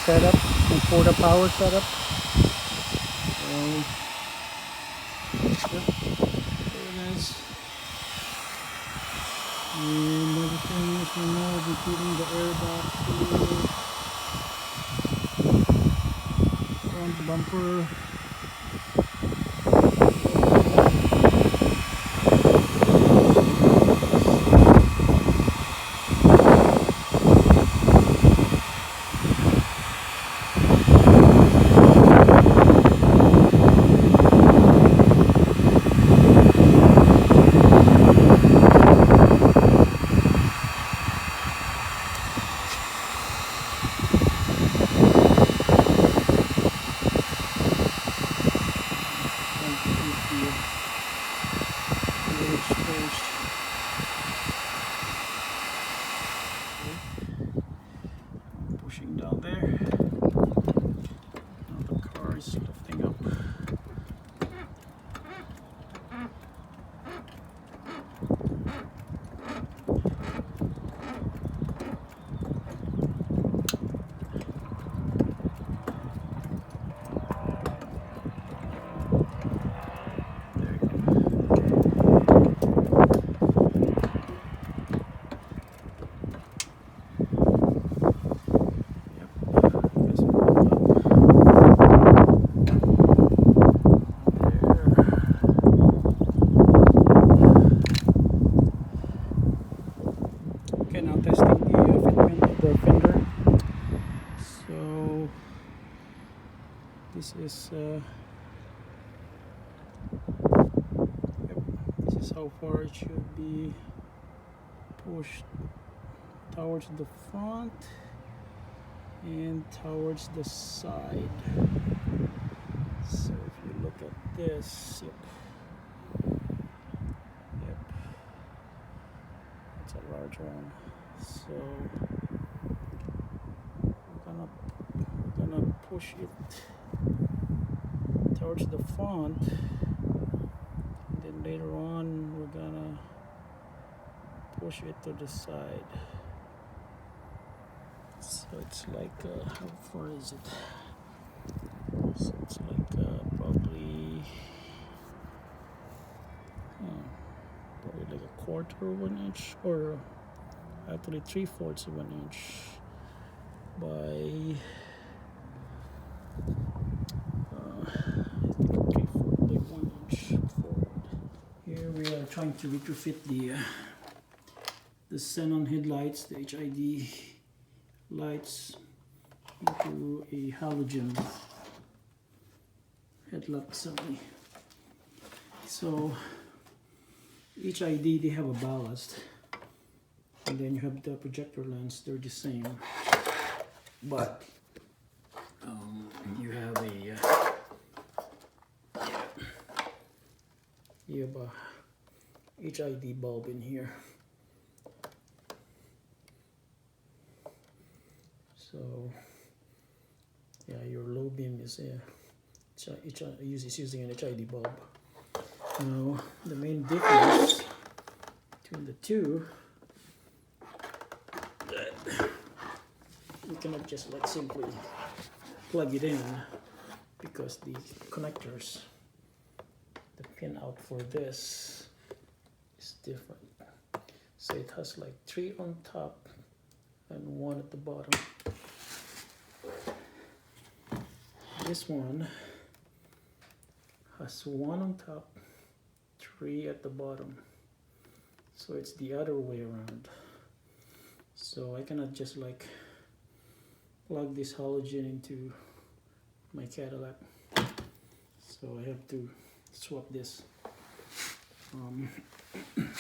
setup and porta power setup. Yep. Very nice. And everything is removed, including the air box here, front bumper. Pushing down there. Now the car is lifting up. Okay, now testing the fitment of the fender. So this is this is how far it should be pushed towards the front and towards the side. So if you look at this, yep, it's a large one. So we're gonna push it towards the front, and then later on we're gonna push it to the side. So it's like how far is it? So it's like probably like a quarter of an inch, or actually 3/4 of an inch by I think 3/4 by 1 inch forward. Here we are trying to retrofit the xenon headlights, the HID lights, into a halogen headlamp assembly. So each ID, they have a ballast, and then you have the projector lens. They're the same, but you have a HID bulb in here. So yeah, your low beam is using an HID bulb. Now the main difference between the two, you cannot just like simply plug it in, because the connectors, the pin out for this is different. So it has like 3 on top and 1 at the bottom. This one has 1 on top, 3 at the bottom. So it's the other way around. So I cannot just like plug this halogen into my Cadillac. So I have to swap this.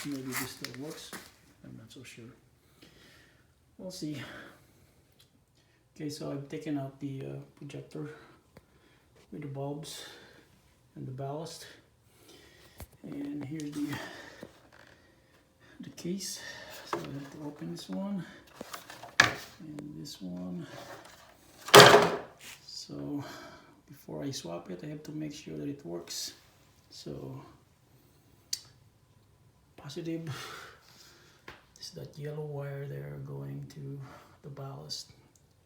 Maybe this still works. I'm not so sure. We'll see. Okay, so I've taken out the projector with the bulbs and the ballast, and here's the case. So I have to open this one and this one. So before I swap it, I have to make sure that it works. So positive is that yellow wire there going to the ballast,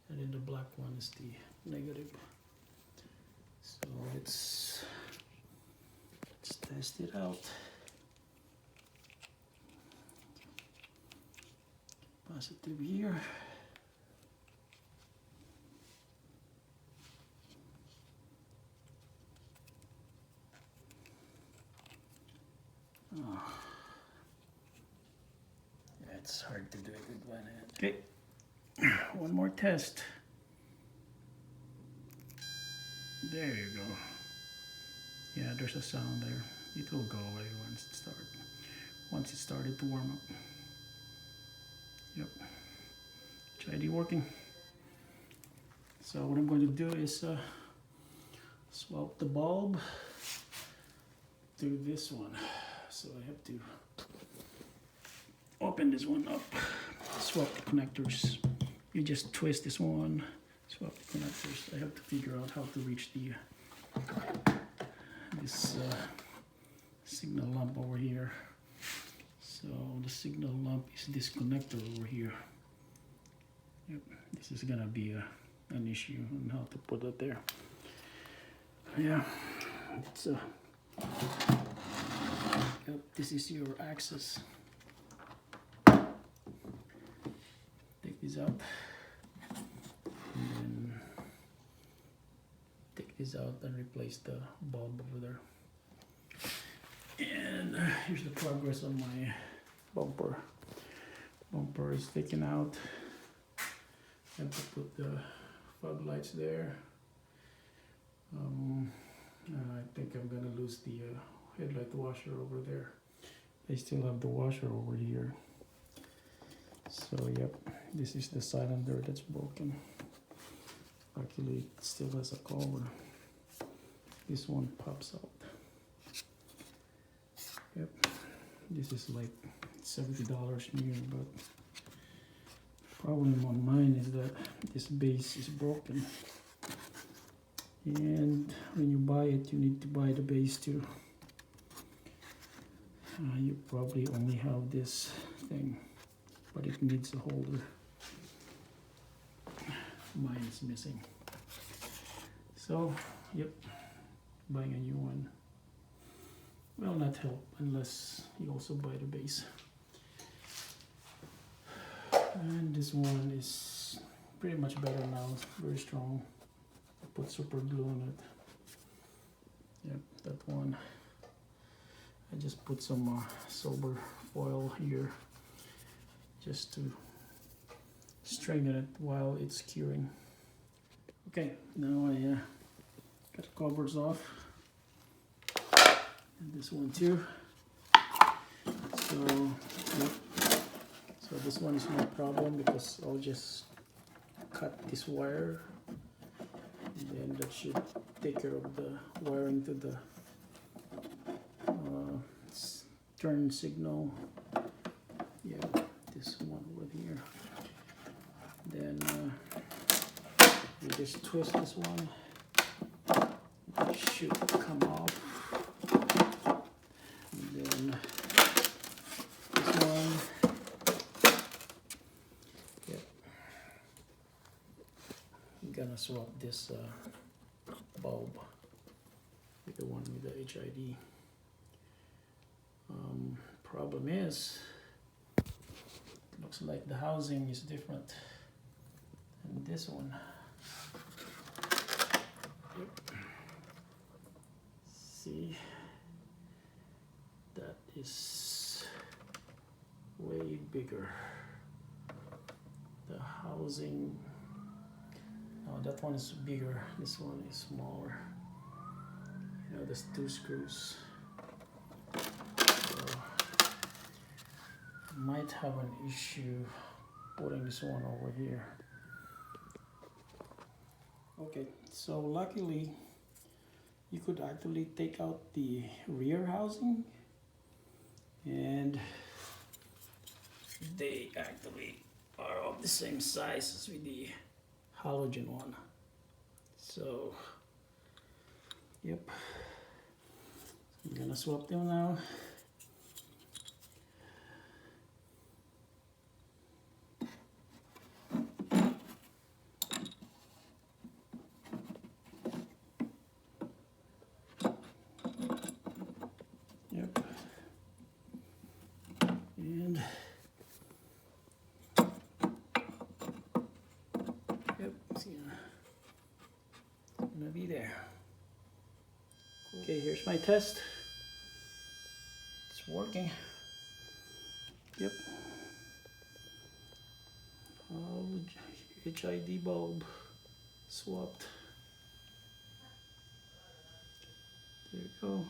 and then the black one is the negative. So let's test it out. Positive here. Oh. Yeah, it's hard to do it with one hand. Okay, one more test. There you go. Yeah, there's a sound there. It will go away once it started to warm up. Yep, HID working. So what I'm going to do is swap the bulb to this one. So I have to open this one up, swap the connectors. You just twist this one, swap the connectors. I have to figure out how to reach the this signal lamp over here. So the signal lamp is this connector over here. Yep, this is gonna be an issue on how to put it there. Yeah, it's yep, this is your axis. Take this out, and then take this out and replace the bulb over there. And here's the progress on my bumper. Bumper is taken out. I have to put the fog lights there. I think I'm gonna lose the headlight washer over there. I still have the washer over here. So yep, this is the cylinder that's broken. Luckily it still has a cover. This one pops out. Yep, this is like $70 new, but problem on mine is that this base is broken. And when you buy it, you need to buy the base too. You probably only have this thing, but it needs a holder. Mine is missing. So, yep, buying a new one will not help unless you also buy the base. And this one is pretty much better now, it's very strong. I put super glue on it. Yep, that one. I just put some silver foil here just to strengthen it while it's curing. Okay, now I got the covers off. And this one too. So, yep. So this one is no problem because I'll just cut this wire, and then that should take care of the wiring to the turn signal. Yeah, this one over here. Then you just twist this one. It should come off. And then this one. Yep. I'm gonna swap this bulb with the one with the HID. Problem is, looks like the housing is different than this one. Yep. See, that is way bigger. The housing, oh, that one is bigger, this one is smaller. You know, there's 2 screws. Might have an issue putting this one over here. Okay, so luckily you could actually take out the rear housing, and they actually are of the same size as with the halogen one. So yep, I'm gonna swap them now. Okay, here's my test. It's working. Yep. HID bulb swapped. There you go.